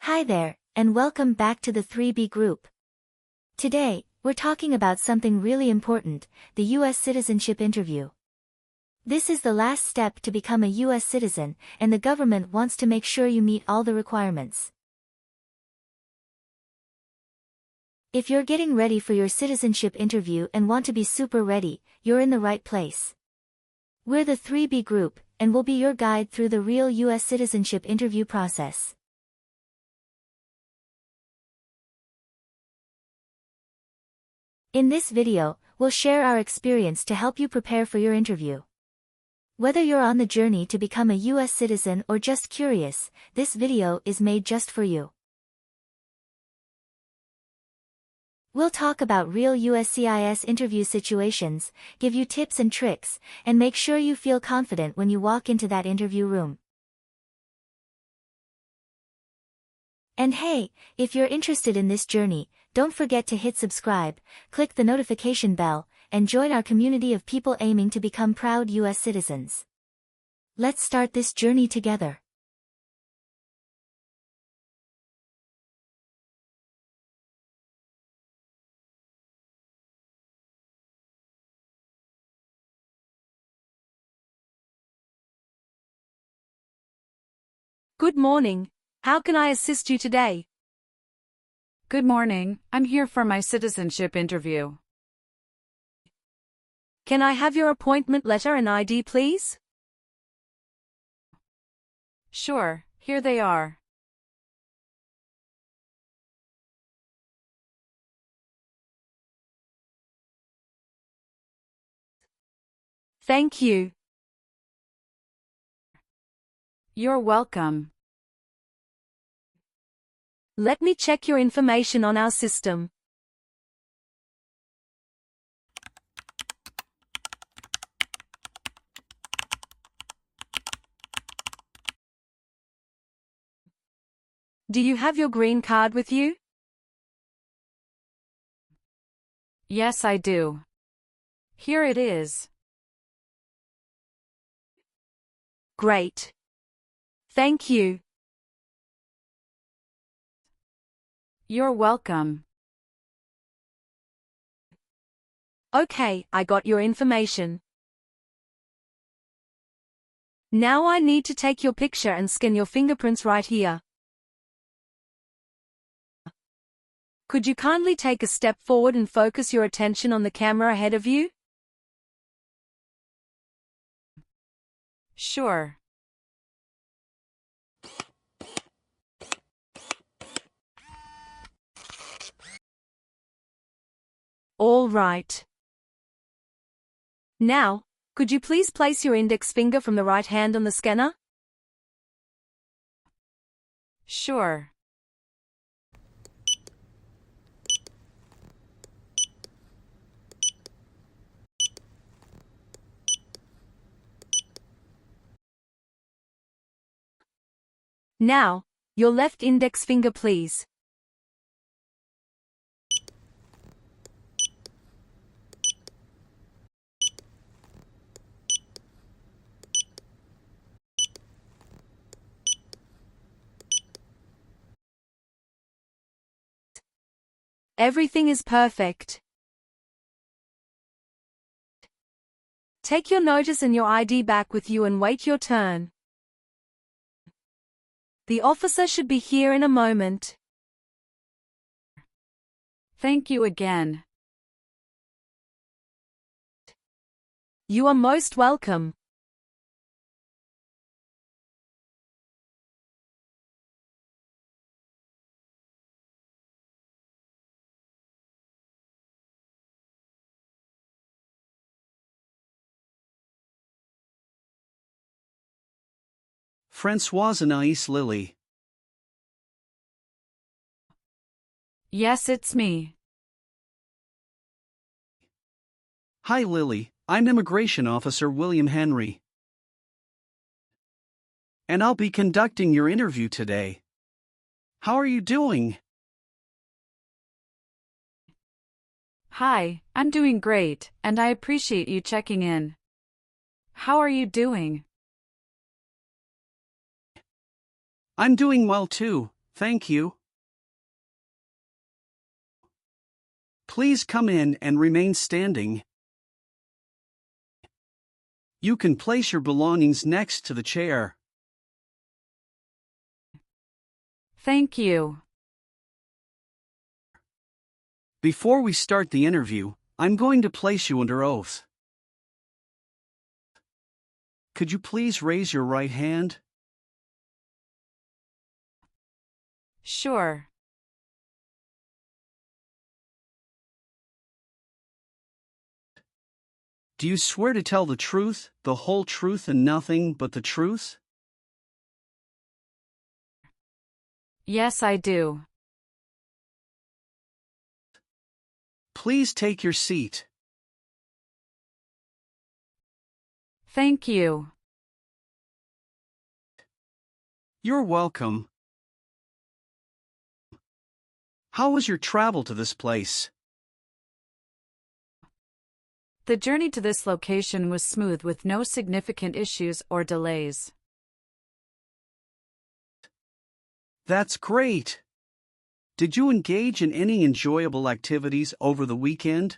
Hi there, and welcome back to the 3B group. Today, we're talking about something really important, the US citizenship interview. This is the last step to become a US citizen, and the government wants to make sure you meet all the requirements. If you're getting ready for your citizenship interview and want to be super ready, you're in the right place. We're the 3B group, and we'll be your guide through the real US citizenship interview process. In this video, we'll share our experience to help you prepare for your interview. Whether you're on the journey to become a US citizen or just curious, this video is made just for you. We'll talk about real USCIS interview situations, give you tips and tricks, and make sure you feel confident when you walk into that interview room. And hey, if you're interested in this journey, don't forget to hit subscribe, click the notification bell, and join our community of people aiming to become proud US citizens. Let's start this journey together. Good morning. How can I assist you today? Good morning, I'm here for my citizenship interview. Can I have your appointment letter and ID, please? Sure, here they are. Thank you. You're welcome. Let me check your information on our system. Do you have your green card with you? Yes, I do. Here it is. Great. Thank you. You're welcome. Okay, I got your information. Now I need to take your picture and scan your fingerprints right here. Could you kindly take a step forward and focus your attention on the camera ahead of you? Sure. All right. Now, could you please place your index finger from the right hand on the scanner? Sure. Now, your left index finger, please. Everything is perfect. Take your notice and your ID back with you and wait your turn. The officer should be here in a moment. Thank you again. You are most welcome. Françoise Anaïs Lily. Yes, it's me. Hi Lily, I'm Immigration Officer William Henry. And I'll be conducting your interview today. How are you doing? Hi, I'm doing great, and I appreciate you checking in. How are you doing? I'm doing well too, Thank you. Please come in and remain standing. You can place your belongings next to the chair. Thank you. Before we start the interview, I'm going to place you under oath. Could you please raise your right hand? Sure. Do you swear to tell the truth, the whole truth and nothing but the truth? Yes, I do. Please take your seat. Thank you. You're welcome. How was your travel to this place? The journey to this location was smooth with no significant issues or delays. That's great. Did you engage in any enjoyable activities over the weekend?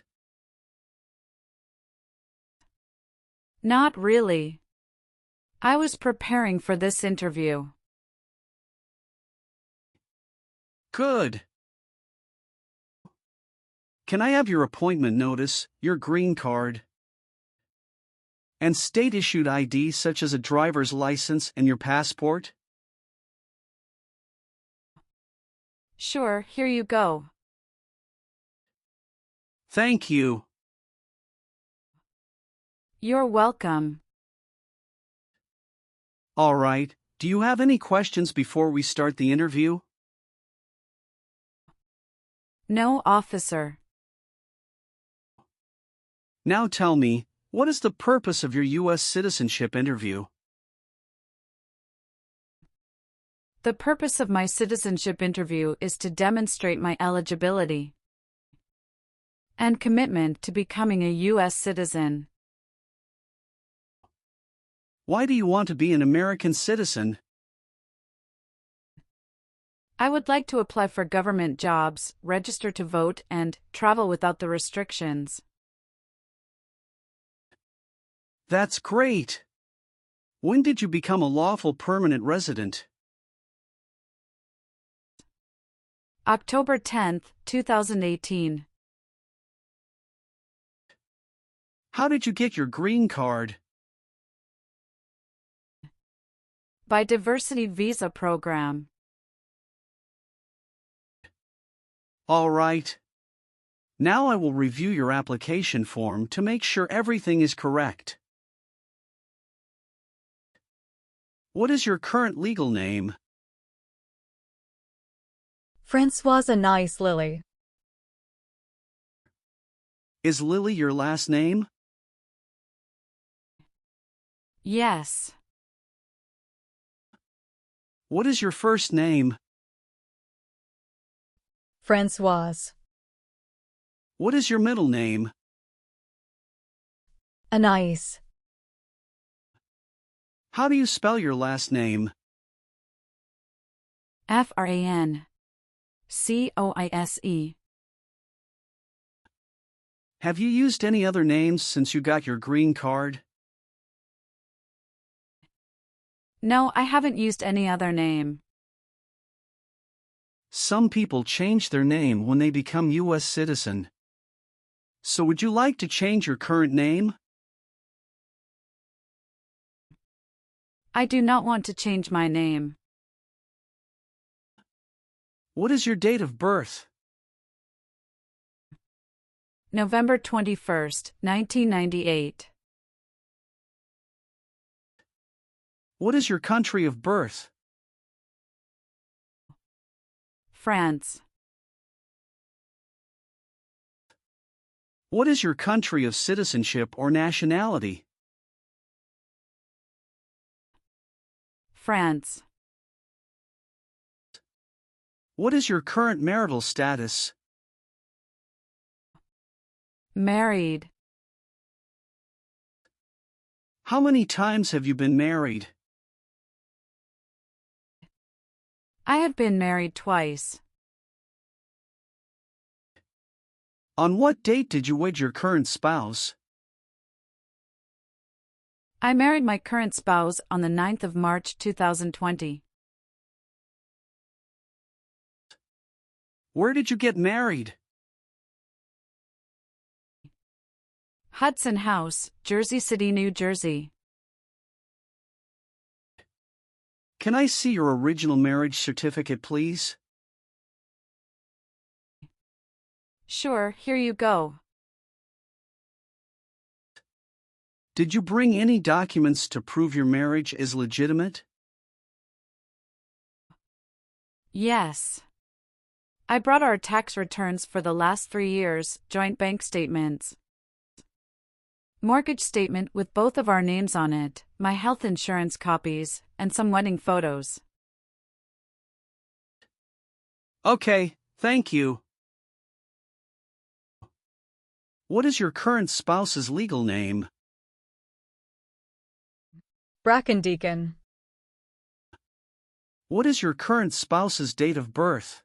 Not really. I was preparing for this interview. Good. Can I have your appointment notice, your green card, and state-issued ID such as a driver's license and your passport? Sure, here you go. Thank you. You're welcome. All right, do you have any questions before we start the interview? No, officer. Now tell me, what is the purpose of your US citizenship interview? The purpose of my citizenship interview is to demonstrate my eligibility and commitment to becoming a U.S. citizen. Why do you want to be an American citizen? I would like to apply for government jobs, register to vote, and travel without the restrictions. That's great. When did you become a lawful permanent resident? October 10, 2018. How did you get your green card? By Diversity Visa Program. All right. Now I will review your application form to make sure everything is correct. What is your current legal name? Francoise Anais Lily. Is Lily your last name? Yes. What is your first name? Francoise. What is your middle name? Anais. How do you spell your last name? Francoise. Have you used any other names since you got your green card? No, I haven't used any other name. Some people change their name when they become U.S. citizen. So would you like to change your current name? I do not want to change my name. What is your date of birth? November 21st, 1998. What is your country of birth? France. What is your country of citizenship or nationality? France. What is your current marital status? Married. How many times have you been married? I have been married twice. On what date did you wed your current spouse? I married my current spouse on the 9th of March 2020. Where did you get married? Hudson House, Jersey City, New Jersey. Can I see your original marriage certificate, please? Sure, here you go. Did you bring any documents to prove your marriage is legitimate? Yes. I brought our tax returns for the last 3 years, joint bank statements, mortgage statement with both of our names on it, my health insurance copies, and some wedding photos. Okay, thank you. What is your current spouse's legal name? Brackendeacon. What is your current spouse's date of birth?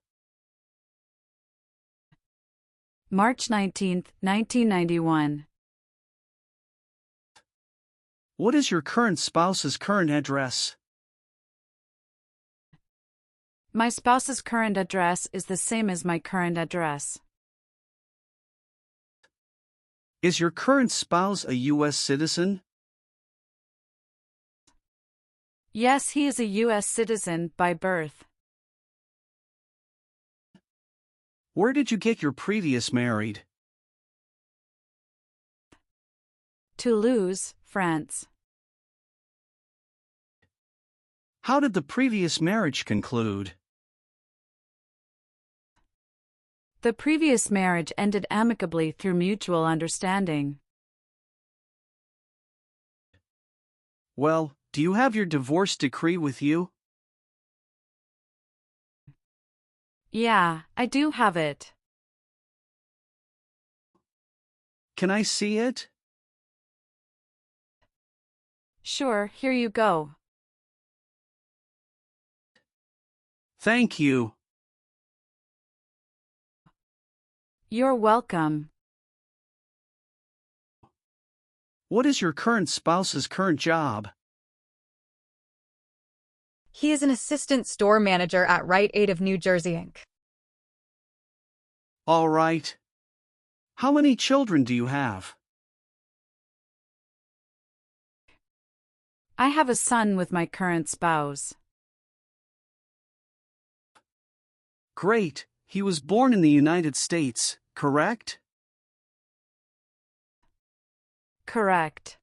March 19, 1991. What is your current spouse's current address? My spouse's current address is the same as my current address. Is your current spouse a US citizen? Yes, he is a US citizen by birth. Where did you get your previous married? Toulouse, France. How did the previous marriage conclude? The previous marriage ended amicably through mutual understanding. Well, do you have your divorce decree with you? Yeah, I do have it. Can I see it? Sure, here you go. Thank you. You're welcome. What is your current spouse's current job? He is an assistant store manager at Rite Aid of New Jersey, Inc. All right. How many children do you have? I have a son with my current spouse. Great. He was born in the United States, correct? Correct.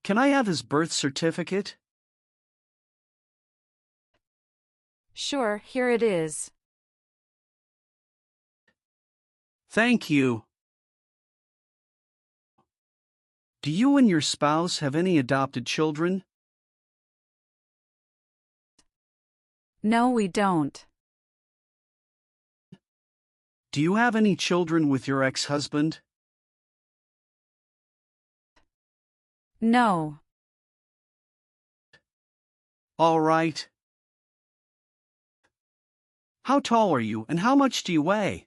Can I have his birth certificate? Sure, here it is. Thank you. Do you and your spouse have any adopted children? No, we don't. Do you have any children with your ex-husband? No. All right. How tall are you and how much do you weigh?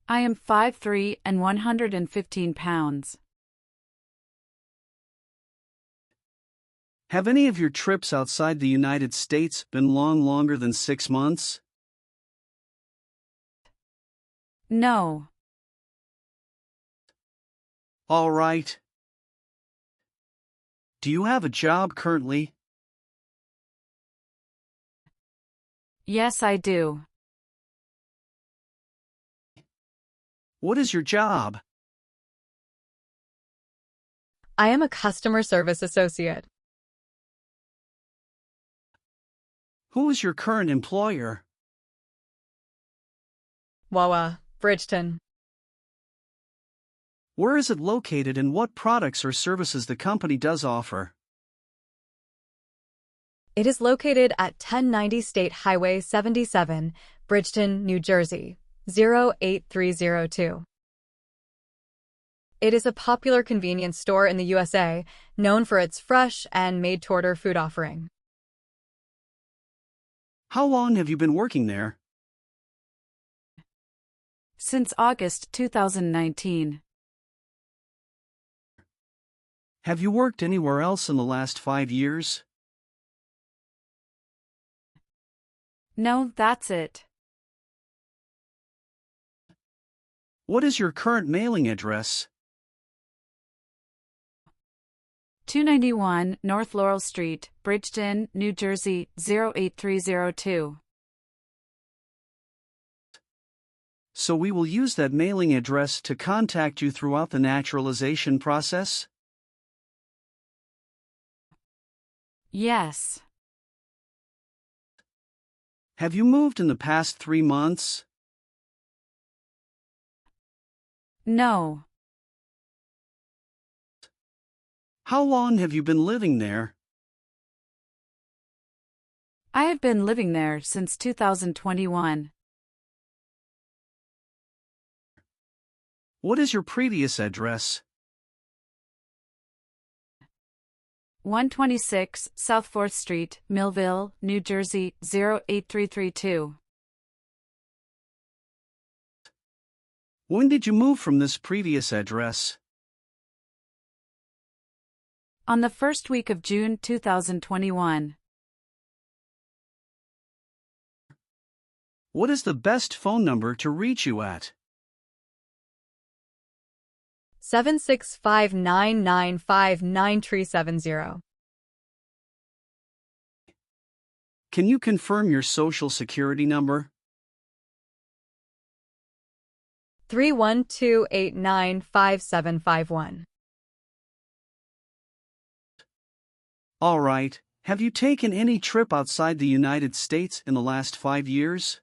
I am 5'3" and 115 pounds. Have any of your trips outside the United States been longer than 6 months? No. All right. Do you have a job currently? Yes, I do. What is your job? I am a customer service associate. Who is your current employer? Wawa, Bridgeton. Where is it located and what products or services the company does offer? It is located at 1090 State Highway 77, Bridgeton, New Jersey, 08302. It is a popular convenience store in the USA, known for its fresh and made-to-order food offering. How long have you been working there? Since August 2019. Have you worked anywhere else in the last 5 years? No, that's it. What is your current mailing address? 291 North Laurel Street, Bridgeton, New Jersey, 08302. So we will use that mailing address to contact you throughout the naturalization process? Yes. Have you moved in the past 3 months? No. How long have you been living there? I have been living there since 2021. What is your previous address? 126 South 4th Street, Millville, New Jersey, 08332. When did you move from this previous address? On the first week of June 2021. What is the best phone number to reach you at? 765-995-9370. Can you confirm your social security number? 312-895751. All right. Have you taken any trip outside the United States in the last 5 years?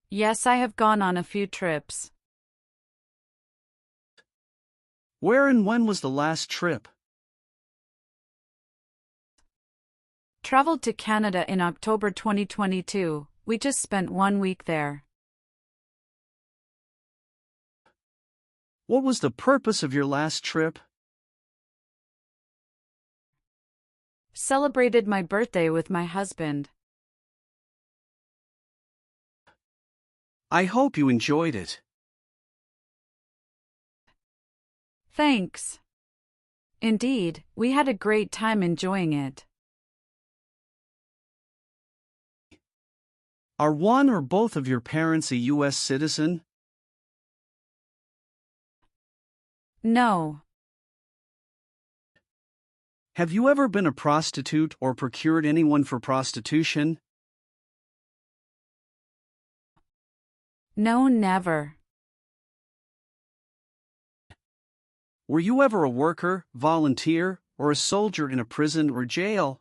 Yes, I have gone on a few trips. Where and when was the last trip? Traveled to Canada in October 2022. We just spent 1 week there. What was the purpose of your last trip? Celebrated my birthday with my husband. I hope you enjoyed it. Thanks. Indeed, we had a great time enjoying it. Are one or both of your parents a US citizen? No. Have you ever been a prostitute or procured anyone for prostitution? No, never. Were you ever a worker, volunteer, or a soldier in a prison or jail?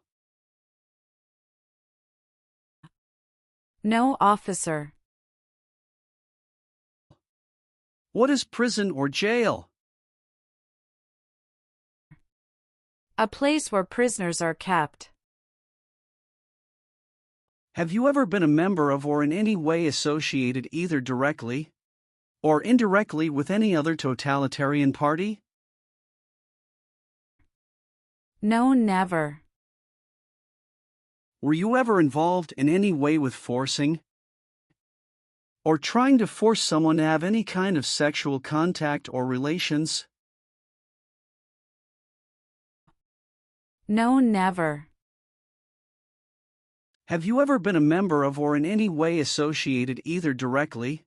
No, officer. What is prison or jail? A place where prisoners are kept. Have you ever been a member of or in any way associated either directly or indirectly with any other totalitarian party? No, never. Were you ever involved in any way with forcing or trying to force someone to have any kind of sexual contact or relations? No, never. Have you ever been a member of or in any way associated either directly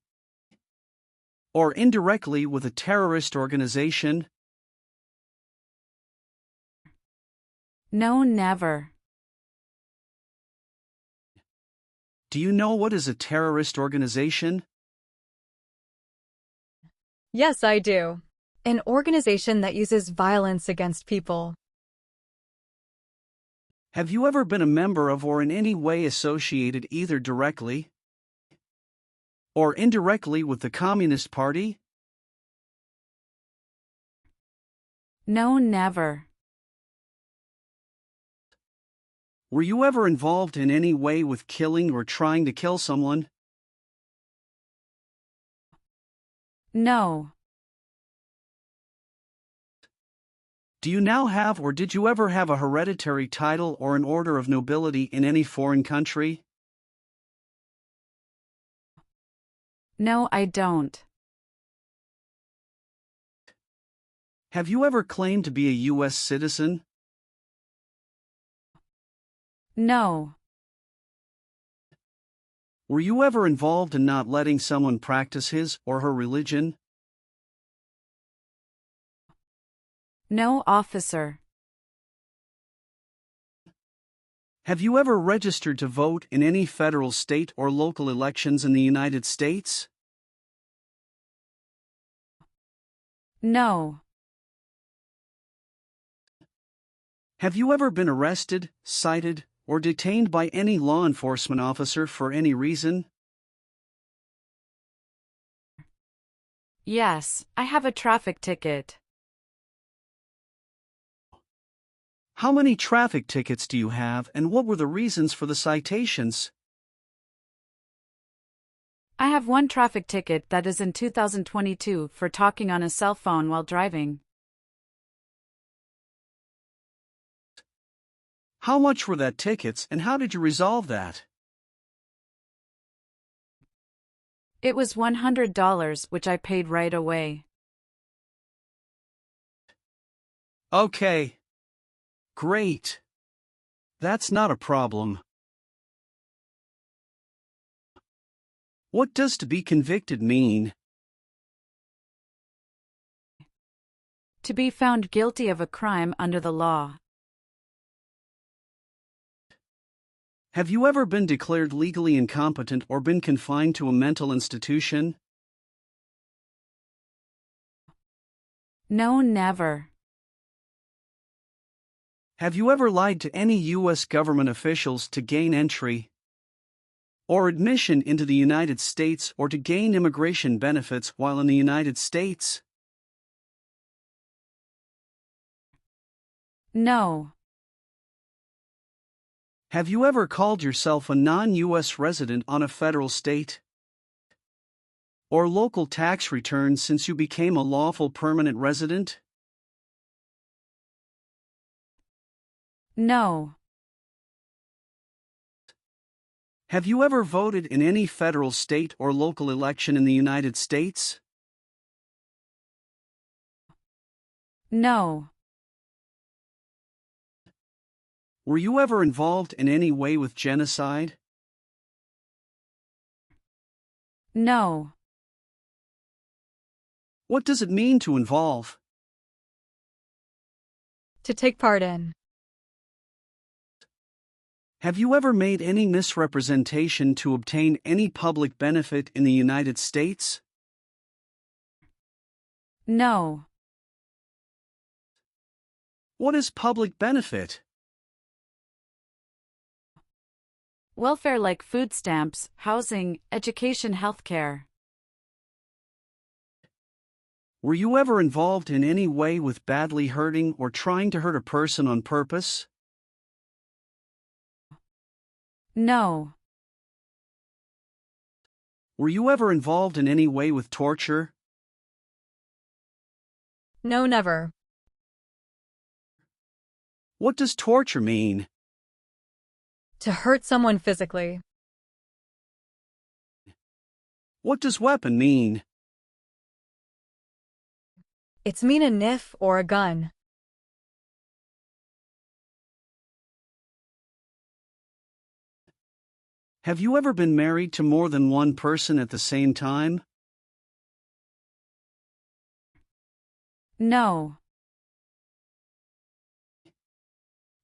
or indirectly with a terrorist organization? No, never. Do you know what is a terrorist organization? Yes, I do. An organization that uses violence against people. Have you ever been a member of or in any way associated either directly or indirectly with the Communist Party? No, never. Were you ever involved in any way with killing or trying to kill someone? No. Do you now have or did you ever have a hereditary title or an order of nobility in any foreign country? No, I don't. Have you ever claimed to be a US citizen? No. Were you ever involved in not letting someone practice his or her religion? No, officer. Have you ever registered to vote in any federal, state, or local elections in the United States? No. Have you ever been arrested, cited, or detained by any law enforcement officer for any reason? Yes, I have a traffic ticket. How many traffic tickets do you have, and what were the reasons for the citations? I have one traffic ticket that is in 2022 for talking on a cell phone while driving. How much were that tickets, and how did you resolve that? It was $100, which I paid right away. Okay. Great. That's not a problem. What does to be convicted mean? To be found guilty of a crime under the law. Have you ever been declared legally incompetent or been confined to a mental institution? No, never. Have you ever lied to any U.S. government officials to gain entry or admission into the United States or to gain immigration benefits while in the United States? No. Have you ever called yourself a non-U.S. resident on a federal, state, or local tax return since you became a lawful permanent resident? No. Have you ever voted in any federal, state, or local election in the United States? No. Were you ever involved in any way with genocide? No. What does it mean to involve? To take part in. Have you ever made any misrepresentation to obtain any public benefit in the United States? No. What is public benefit? Welfare like food stamps, housing, education, healthcare. Were you ever involved in any way with badly hurting or trying to hurt a person on purpose? No. Were you ever involved in any way with torture? No, never. What does torture mean? To hurt someone physically. What does weapon mean? It's mean a knife or a gun. Have you ever been married to more than one person at the same time? No.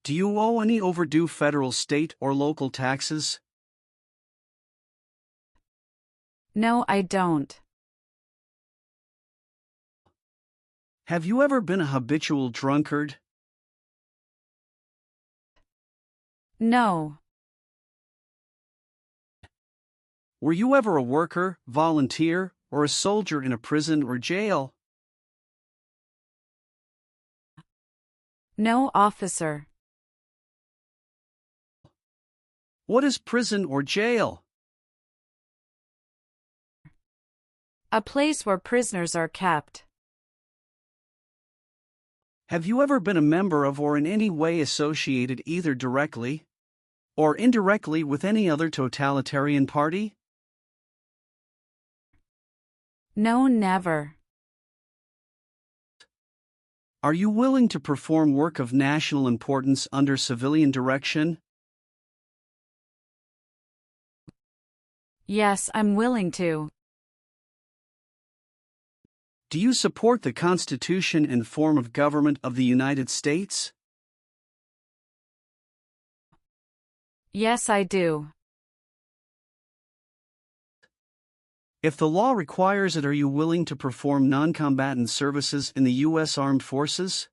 Do you owe any overdue federal, state, or local taxes? No, I don't. Have you ever been a habitual drunkard? No. Were you ever a worker, volunteer, or a soldier in a prison or jail? No, officer. What is prison or jail? A place where prisoners are kept. Have you ever been a member of or in any way associated either directly or indirectly with any other totalitarian party? No, never. Are you willing to perform work of national importance under civilian direction? Yes, I'm willing to. Do you support the Constitution and form of government of the United States? Yes, I do. If the law requires it, are you willing to perform non-combatant services in the U.S. Armed Forces?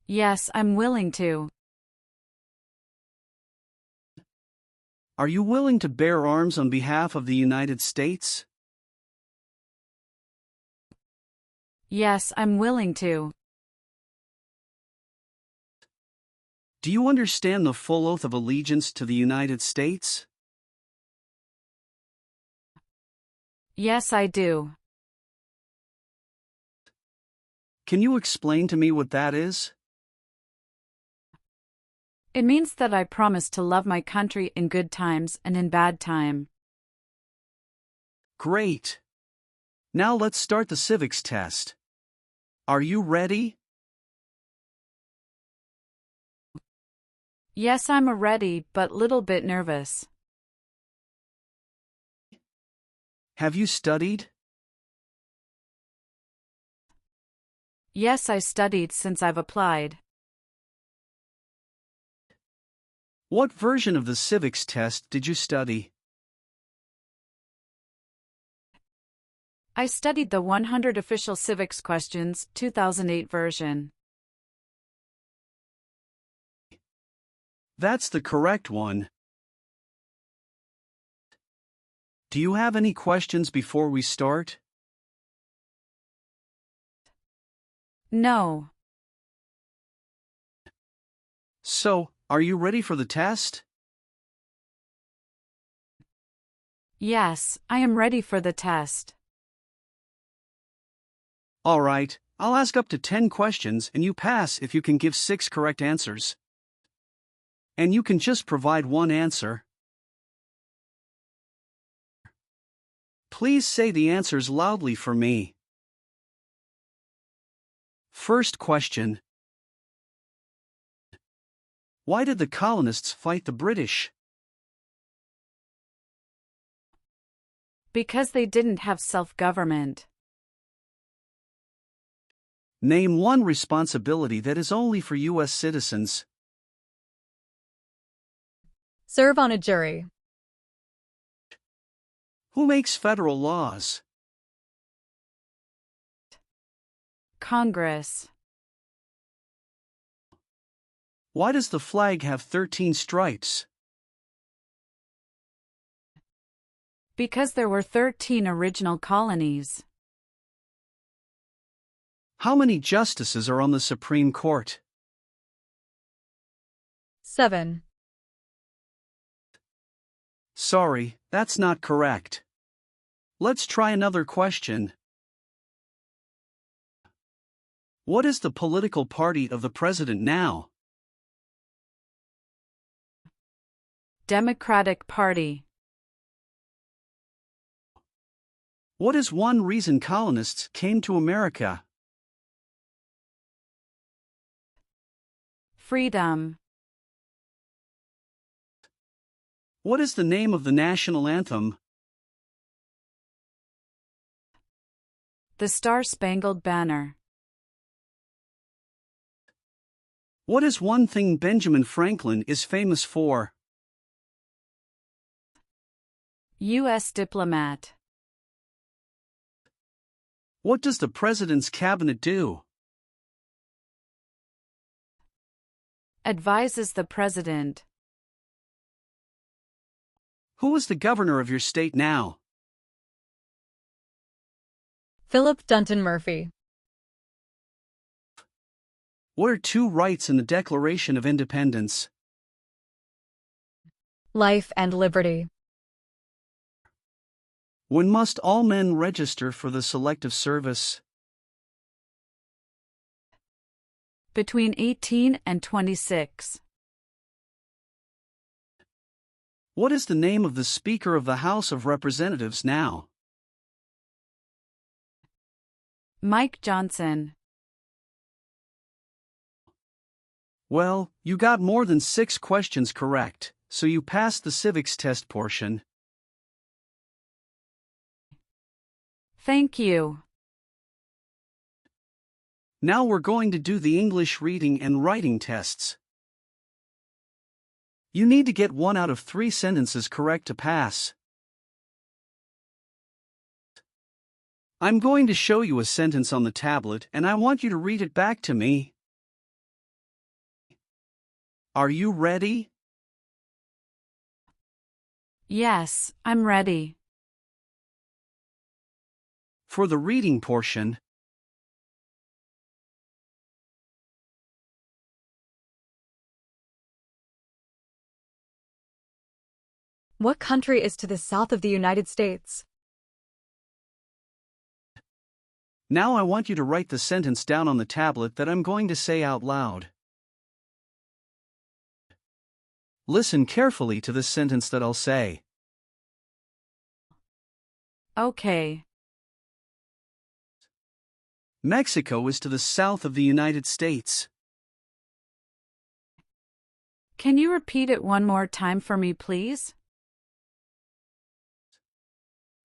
Yes, I'm willing to. Are you willing to bear arms on behalf of the United States? Yes, I'm willing to. Do you understand the full oath of allegiance to the United States? Yes, I do. Can you explain to me what that is? It means that I promise to love my country in good times and in bad time. Great. Now let's start the civics test. Are you ready? Yes, I'm ready, but little bit nervous. Have you studied? Yes, I studied since I've applied. What version of the civics test did you study? I studied the 100 Official Civics Questions, 2008 version. That's the correct one. Do you have any questions before we start? No. So, are you ready for the test? Yes, I am ready for the test. All right, I'll ask up to 10 questions and you pass if you can give 6 correct answers. And you can just provide one answer. Please say the answers loudly for me. First question. Why did the colonists fight the British? Because they didn't have self-government. Name one responsibility that is only for U.S. citizens. Serve on a jury. Who makes federal laws? Congress. Why does the flag have 13 stripes? Because there were 13 original colonies. How many justices are on the Supreme Court? 7. Sorry, that's not correct. Let's try another question. What is the political party of the president now? Democratic Party. What is one reason colonists came to America? Freedom. What is the name of the national anthem? The Star-Spangled Banner. What is one thing Benjamin Franklin is famous for? U.S. diplomat. What does the president's cabinet do? Advises the president. Who is the governor of your state now? Philip Dunton Murphy. What are 2 rights in the Declaration of Independence? Life and liberty. When must all men register for the Selective Service? Between 18 and 26. What is the name of the Speaker of the House of Representatives now? Mike Johnson. Well, you got more than 6 questions correct, so you passed the civics test portion. Thank you. Now we're going to do the English reading and writing tests. You need to get 1 out of 3 sentences correct to pass. I'm going to show you a sentence on the tablet and I want you to read it back to me. Are you ready? Yes, I'm ready. For the reading portion, What country is to the south of the United States? now I want you to write the sentence down on the tablet that I'm going to say out loud. Listen carefully to this sentence that I'll say. Okay. Mexico is to the south of the United States. Can you repeat it one more time for me, please?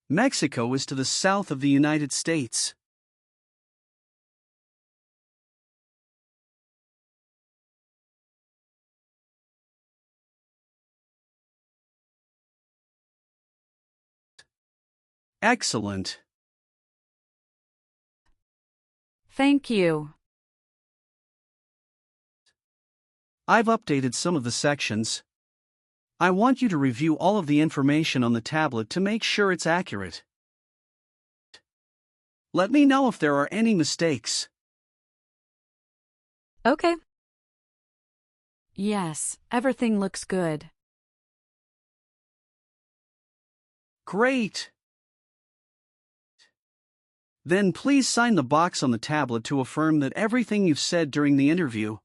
Mexico is to the south of the United States. Excellent. Thank you. I've updated some of the sections. I want you to review all of the information on the tablet to make sure it's accurate. Let me know if there are any mistakes. Okay. Yes, everything looks good. Great. Then please sign the box on the tablet to affirm that everything you've said during the interview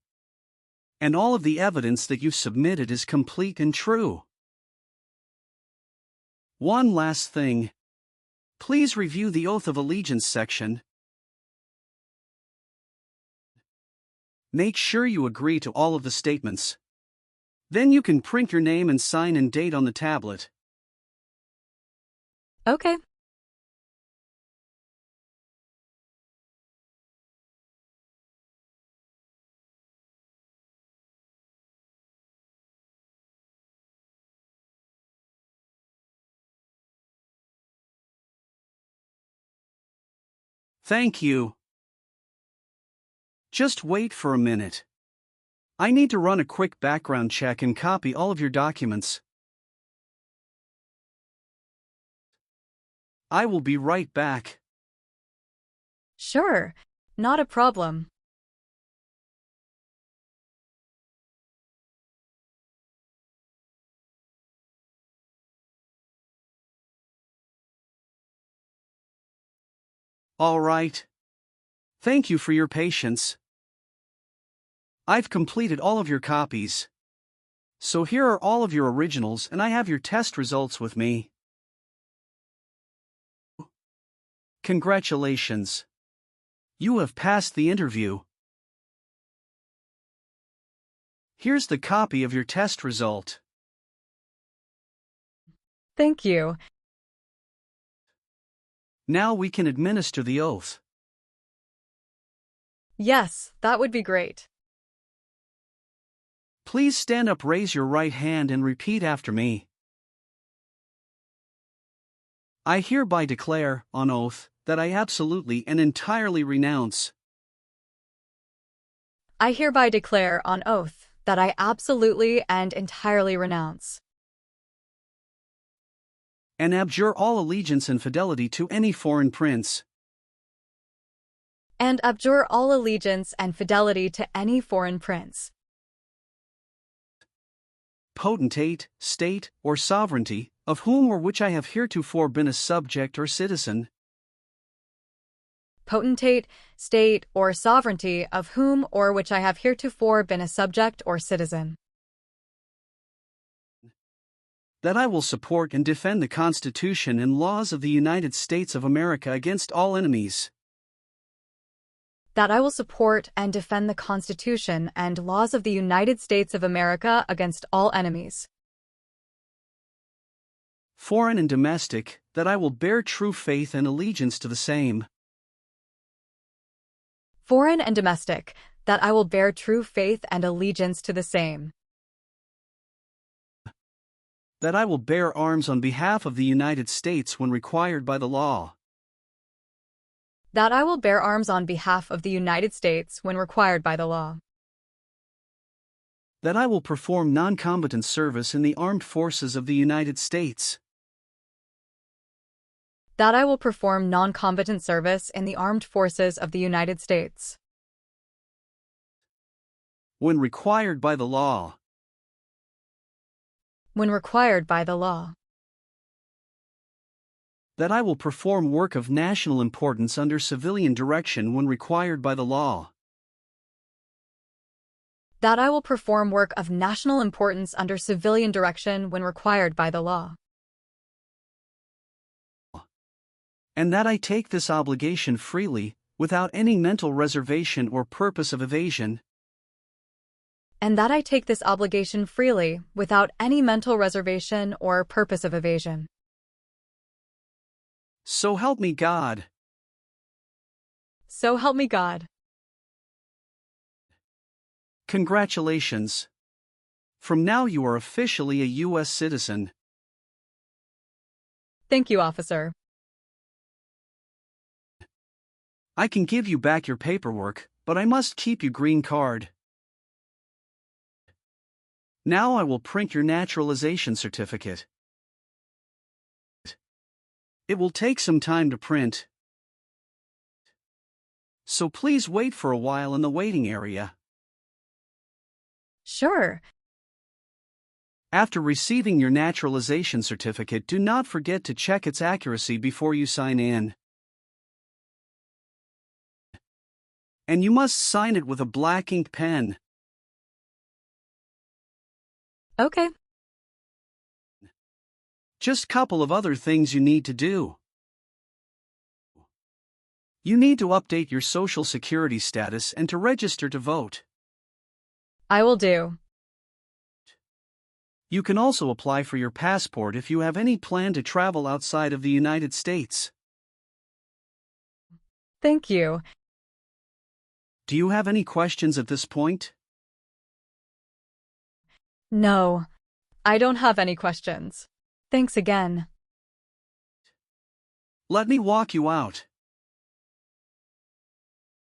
and all of the evidence that you've submitted is complete and true. One last thing. Please review the Oath of Allegiance section. Make sure you agree to all of the statements. Then you can print your name and sign and date on the tablet. Okay. Thank you. Just wait for a minute. I need to run a quick background check and copy all of your documents. I will be right back. Sure. Not a problem. All right. Thank you for your patience. I've completed all of your copies. So here are all of your originals and I have your test results with me. Congratulations. You have passed the interview. Here's the copy of your test result. Thank you. Now we can administer the oath. Yes, that would be great. Please stand up, raise your right hand and repeat after me. I hereby declare, on oath, that I absolutely and entirely renounce I hereby declare on oath that I absolutely and entirely renounce and abjure all allegiance and fidelity to any foreign prince, and abjure all allegiance and fidelity to any foreign prince, potentate, state, or sovereignty of whom or which I have heretofore been a subject or citizen, potentate, state, or sovereignty of whom or which I have heretofore been a subject or citizen. that I will support and defend the Constitution and laws of the United States of America against all enemies, That I will support and defend the Constitution and laws of the United States of America against all enemies, foreign and domestic, that I will bear true faith and allegiance to the same, foreign and domestic, that I will bear true faith and allegiance to the same, that I will bear arms on behalf of the United States when required by the law, that I will bear arms on behalf of the United States when required by the law, that I will perform non-combatant service in the armed forces of the United States, that I will perform non-combatant service in the armed forces of the United States, when required by the law, when required by the law, that I will perform work of national importance under civilian direction when required by the law, that I will perform work of national importance under civilian direction when required by the law, and that I take this obligation freely, without any mental reservation or purpose of evasion, and that I take this obligation freely without any mental reservation or purpose of evasion. so help me God. So help me God. Congratulations. From now you are officially a U.S. citizen. Thank you, officer. I can give you back your paperwork, but I must keep your green card. Now I will print your naturalization certificate. It will take some time to print, so please wait for a while in the waiting area. Sure. After receiving your naturalization certificate, do not forget to check its accuracy before you sign in. And you must sign it with a black ink pen. Okay. Just couple of other things you need to do. You need to update your social security status and to register to vote. I will do. You can also apply for your passport if you have any plan to travel outside of the United States. Thank you. Do you have any questions at this point? No, I don't have any questions. Thanks again. Let me walk you out.